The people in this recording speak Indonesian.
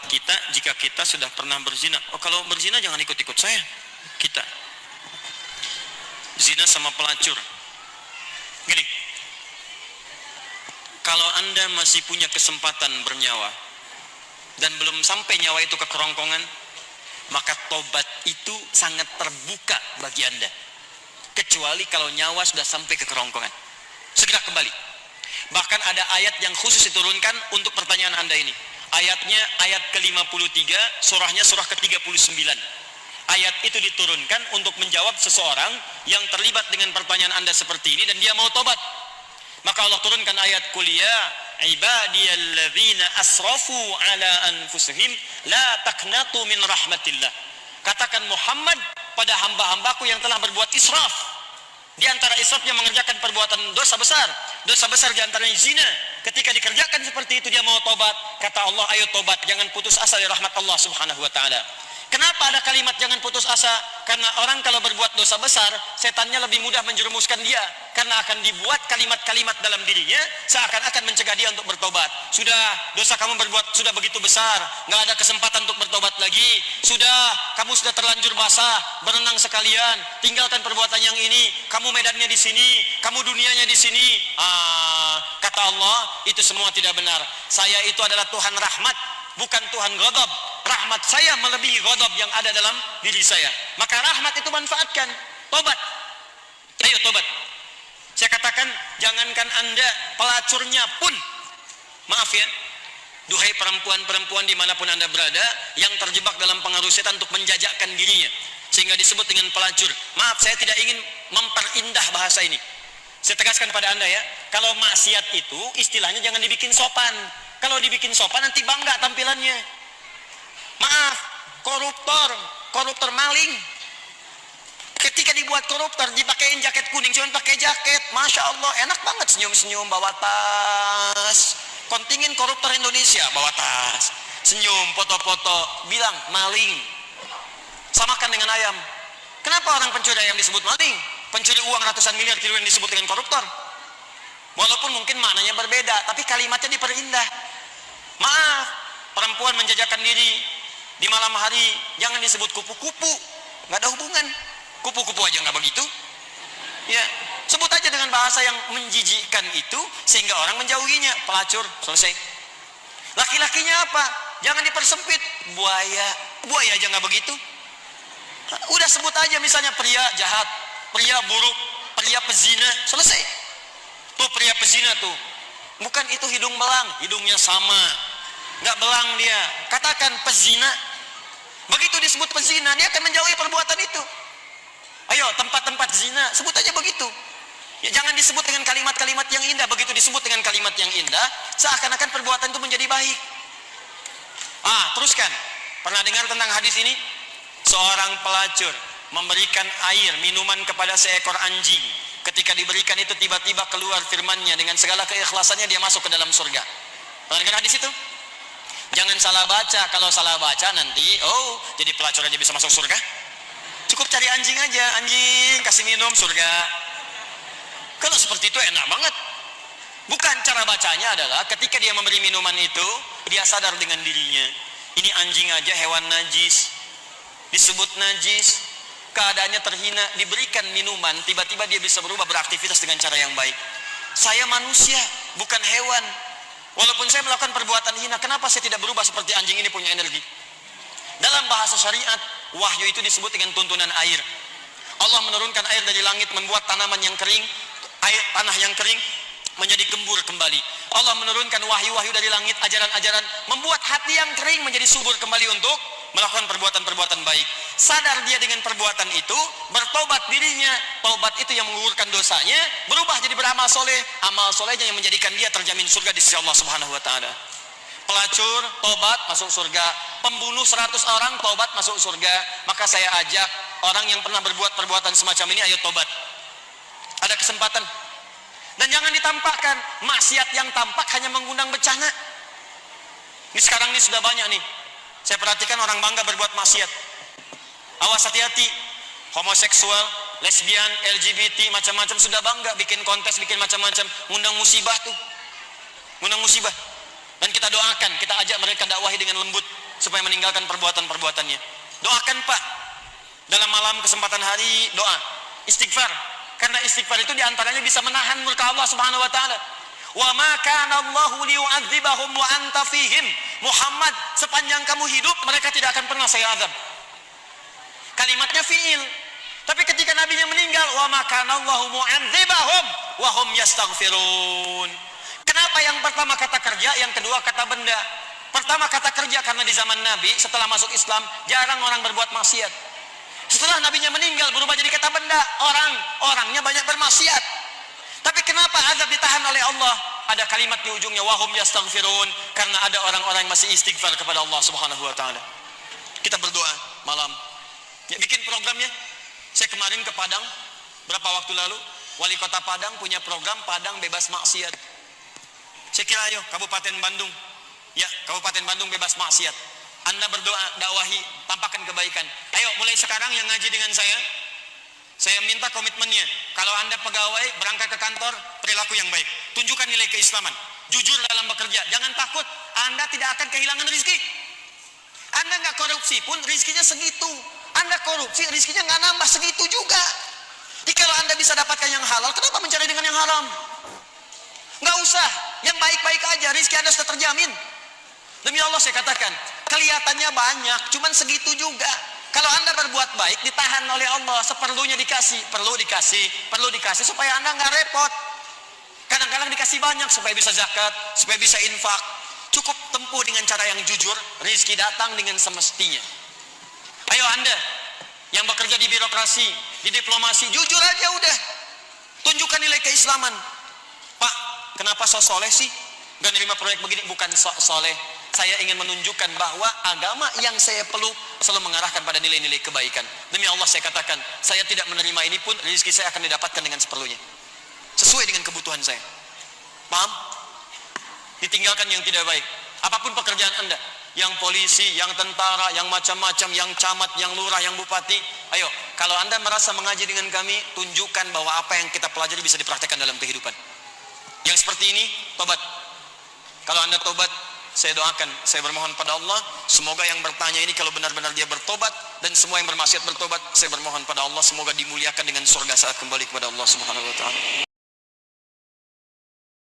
kita jika kita sudah pernah berzina. Oh, kalau berzina jangan ikut-ikut saya. Kita zina sama pelacur. Gini, kalau Anda masih punya kesempatan bernyawa dan belum sampai nyawa itu ke kerongkongan, maka tobat itu sangat terbuka bagi Anda. Kecuali kalau nyawa sudah sampai ke kerongkongan, segera kembali. Bahkan ada ayat yang khusus diturunkan untuk pertanyaan Anda ini. Ayatnya ayat ke-53, surahnya surah ke-39. Ayat itu diturunkan untuk menjawab seseorang yang terlibat dengan pertanyaan Anda seperti ini dan dia mau tobat. Maka Allah turunkan ayat kuliah, ibadiyalladzina asrafu ala anfusihim la taqnatu min rahmatillah. Katakan Muhammad pada hamba-hambaku yang telah berbuat israf. Di antara israfnya mengerjakan perbuatan dosa besar. Dosa besar di antaranya zina. Ketika dikerjakan seperti itu dia mau tobat. Kata Allah, ayo tobat, jangan putus asa dari rahmat Allah Subhanahu wa taala. Kenapa ada kalimat jangan putus asa? Karena orang kalau berbuat dosa besar, setannya lebih mudah menjerumuskan dia. Karena akan dibuat kalimat-kalimat dalam dirinya seakan-akan mencegah dia untuk bertobat. Sudah, dosa kamu berbuat sudah begitu besar, nggak ada kesempatan untuk bertobat lagi. Sudah, kamu sudah terlanjur basah, berenang sekalian, tinggalkan perbuatan yang ini. Kamu medannya di sini, kamu dunianya di sini. Kata Allah, itu semua tidak benar. Saya itu adalah Tuhan rahmat, bukan Tuhan ghadab. Rahmat saya melebihi ghadab yang ada dalam diri saya. Maka rahmat itu manfaatkan. Tobat. Ayo tobat. Saya katakan, jangankan Anda, pelacurnya pun, maaf ya, duhai perempuan-perempuan dimanapun Anda berada, yang terjebak dalam pengaruh setan untuk menjajakkan dirinya, sehingga disebut dengan pelacur. Maaf, saya tidak ingin memperindah bahasa ini. Saya tegaskan pada Anda ya, kalau maksiat itu istilahnya jangan dibikin sopan. Kalau dibikin sopan nanti bangga tampilannya. Maaf, koruptor maling. Ketika dibuat koruptor, dipakein jaket kuning, cuma pakai jaket, masya Allah, enak banget senyum-senyum, bawa tas. Kontingen koruptor Indonesia bawa tas, senyum, foto-foto, bilang maling. Samakan dengan ayam. Kenapa orang pencuri ayam disebut maling? Pencuri uang ratusan miliar triliun disebut dengan koruptor. Walaupun mungkin maknanya berbeda, tapi kalimatnya diperindah. Maaf, perempuan menjajakan diri di malam hari jangan disebut kupu-kupu, nggak ada hubungan. Kupu-kupu aja nggak begitu. Ya, sebut aja dengan bahasa yang menjijikkan itu sehingga orang menjauhinya. Pelacur, selesai. Laki-lakinya apa? Jangan dipersempit. Buaya aja nggak begitu. Udah sebut aja misalnya pria jahat, pria buruk, pria pezina, selesai. Tuh pria pezina tuh, bukan itu hidung belang, hidungnya sama, nggak belang dia. Katakan pezina. Begitu disebut pezina, dia akan menjauhi perbuatan itu. Ayo, tempat-tempat zina, sebut aja begitu. Ya, jangan disebut dengan kalimat-kalimat yang indah. Begitu disebut dengan kalimat yang indah, seakan-akan perbuatan itu menjadi baik. Teruskan. Pernah dengar tentang hadis ini? Seorang pelacur memberikan air, minuman kepada seekor anjing. Ketika diberikan itu tiba-tiba keluar firman-Nya dengan segala keikhlasannya dia masuk ke dalam surga. Pernah dengar hadis itu? Jangan salah baca. Kalau salah baca nanti, jadi pelacur aja bisa masuk surga? Cukup cari anjing aja, anjing kasih minum surga. Kalau seperti itu enak banget. Bukan, cara bacanya adalah ketika dia memberi minuman itu, dia sadar dengan dirinya. Ini anjing aja hewan najis, disebut najis, keadaannya terhina, diberikan minuman, tiba-tiba dia bisa berubah beraktivitas dengan cara yang baik. Saya manusia, bukan hewan. Walaupun saya melakukan perbuatan hina, kenapa saya tidak berubah seperti anjing ini punya energi? Dalam bahasa syariat, wahyu itu disebut dengan tuntunan air. Allah menurunkan air dari langit, membuat tanaman yang kering, tanah yang kering menjadi gembur kembali. Allah menurunkan wahyu-wahyu dari langit, ajaran-ajaran, membuat hati yang kering menjadi subur kembali untuk melakukan perbuatan-perbuatan baik. Sadar dia dengan perbuatan itu, bertobat dirinya. Taubat itu yang menggugurkan dosanya, berubah jadi beramal soleh. Amal solehnya yang menjadikan dia terjamin surga di sisi Allah Subhanahu wa taala. Pelacur, tobat, masuk surga. Pembunuh 100 orang, tobat, masuk surga. Maka saya ajak orang yang pernah berbuat perbuatan semacam ini, ayo tobat. Ada kesempatan. Dan jangan ditampakkan. Maksiat yang tampak hanya mengundang bencana. Ini sekarang ini sudah banyak nih. Saya perhatikan orang bangga berbuat maksiat. Awas, hati-hati. Homoseksual, lesbian, LGBT, macam-macam sudah bangga. Bikin kontes, bikin macam-macam. Ngundang musibah tuh. Ngundang musibah. Dan kita doakan, kita ajak mereka dakwahi dengan lembut. supaya meninggalkan perbuatan-perbuatannya. Doakan Pak, dalam malam kesempatan hari doa, istighfar. Karena istighfar itu diantaranya bisa menahan murka Allah Subhanahu Wa Taala. Wa ma kana Allahu liyu'adzibahum wa anta fihim. Muhammad, sepanjang kamu hidup mereka tidak akan pernah saya azab. Kalimatnya fi'il. Tapi ketika nabinya meninggal, wa ma kana Allahu mu'adzibahum wa hum yastaghfirun. Kenapa yang pertama kata kerja, yang kedua kata benda? Pertama kata kerja karena di zaman Nabi setelah masuk Islam jarang orang berbuat maksiat. Setelah nabinya meninggal berubah jadi kata benda, orangnya banyak bermaksiat. Tapi kenapa azab ditahan oleh Allah? Ada kalimat di ujungnya wahum yastaghfirun, karena ada orang-orang yang masih istighfar kepada Allah Subhanahu Wa Taala. Kita berdoa malam. Ya, bikin programnya. Saya kemarin ke Padang berapa waktu lalu, wali kota Padang punya program Padang bebas maksiat. Saya kira ayo Kabupaten Bandung, ya Kabupaten Bandung bebas maksiat. Anda berdoa, dakwahi, tampakkan kebaikan. Ayo mulai sekarang yang ngaji dengan saya minta komitmennya. Kalau Anda pegawai berangkat ke kantor, perilaku yang baik, tunjukkan nilai keislaman, jujur dalam bekerja, jangan takut. Anda tidak akan kehilangan rezeki. Anda nggak korupsi pun rezekinya segitu. Anda korupsi rezekinya nggak nambah segitu juga. Jadi kalau Anda bisa dapatkan yang halal, kenapa mencari dengan yang haram? Nggak usah, yang baik-baik aja, rezeki Anda sudah terjamin. Demi Allah saya katakan, kelihatannya banyak, cuman segitu juga. Kalau Anda berbuat baik, ditahan oleh Allah, seperlunya dikasih, perlu dikasih supaya Anda nggak repot. Kadang-kadang dikasih banyak supaya bisa zakat, supaya bisa infak. Cukup tempuh dengan cara yang jujur, rezeki datang dengan semestinya. Ayo Anda yang bekerja di birokrasi, di diplomasi, jujur aja udah. Tunjukkan nilai keislaman. Pak, kenapa so soleh sih? Gak nerima proyek begini? Bukan so soleh. Saya ingin menunjukkan bahwa agama yang saya peluk selalu mengarahkan pada nilai-nilai kebaikan. Demi Allah saya katakan, saya tidak menerima ini pun rezeki saya akan didapatkan dengan seperlunya, sesuai dengan kebutuhan saya. Paham? Ditinggalkan yang tidak baik. Apapun pekerjaan Anda, yang polisi, yang tentara, yang macam-macam, yang camat, yang lurah, yang bupati, ayo, kalau Anda merasa mengaji dengan kami, tunjukkan bahwa apa yang kita pelajari bisa dipraktekkan dalam kehidupan. Yang seperti ini, tobat. Kalau Anda tobat, saya doakan, saya bermohon pada Allah, semoga yang bertanya ini kalau benar-benar dia bertobat, dan semua yang bermaksiat bertobat, saya bermohon pada Allah semoga dimuliakan dengan surga saat kembali kepada Allah Subhanahu Wa Taala.